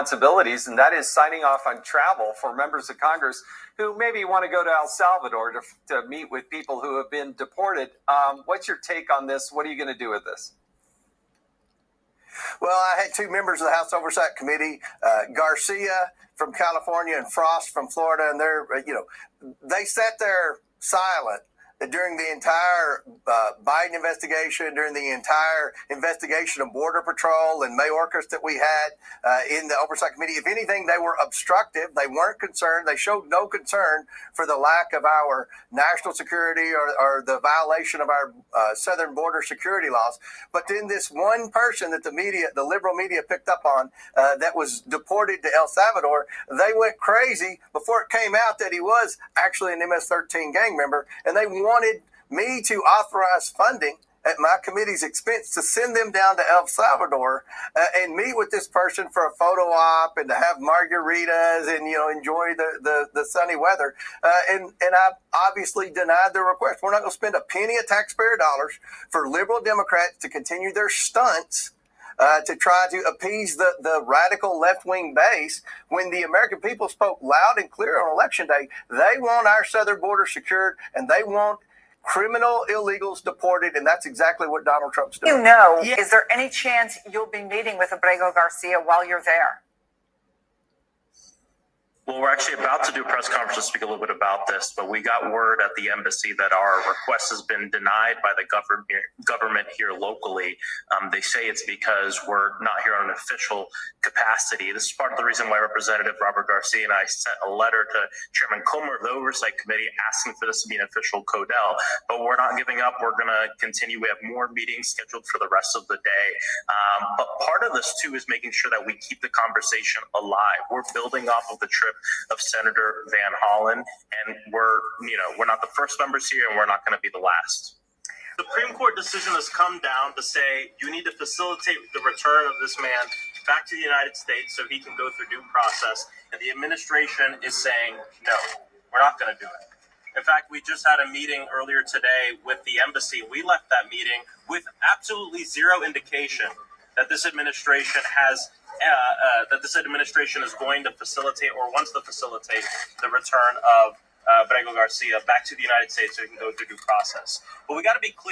responsibilities, and that is signing off on travel for members of Congress who maybe want to go to El Salvador to meet with people who have been deported. What's your take on this? What are you going to do with this? Well, I had two members of the House Oversight Committee, Garcia from California and Frost from Florida, and they sat there silent during the entire Biden investigation, during the entire investigation of Border Patrol and Mayorkas that we had in the Oversight Committee. If anything, they were obstructive. They weren't concerned. They showed no concern for the lack of our national security or the violation of our southern border security laws. But then this one person that the liberal media picked up on that was deported to El Salvador, they went crazy before it came out that he was actually an MS-13 gang member, and they wanted me to authorize funding at my committee's expense to send them down to El Salvador and meet with this person for a photo op and to have margaritas and enjoy the sunny weather. And I obviously denied their request. We're not going to spend a penny of taxpayer dollars for liberal Democrats to continue their stunts to try to appease the radical left-wing base when the American people spoke loud and clear on Election Day. They want our southern border secured, and they want criminal illegals deported, and that's exactly what Donald Trump's doing. Is there any chance you'll be meeting with Abrego Garcia while you're there? Well, we're actually about to do a press conference to speak a little bit about this, but we got word at the embassy that our request has been denied by the government here locally. They say it's because we're not here on an official capacity. This is part of the reason why Representative Robert Garcia and I sent a letter to Chairman Comer of the Oversight Committee asking for this to be an official CODEL. But we're not giving up. We're going to continue. We have more meetings scheduled for the rest of the day. But part of this, too, is making sure that we keep the conversation alive. We're building off of the trip of Senator Van Hollen, and we're not the first members here, and we're not going to be the last. The Supreme Court decision has come down to say you need to facilitate the return of this man back to the United States so he can go through due process, and the administration is saying, no, we're not going to do it. In fact, we just had a meeting earlier today with the embassy. We left that meeting with absolutely zero indication that this administration is going to facilitate or wants to facilitate the return of Abrego Garcia back to the United States so he can go through due process. But we got to be clear.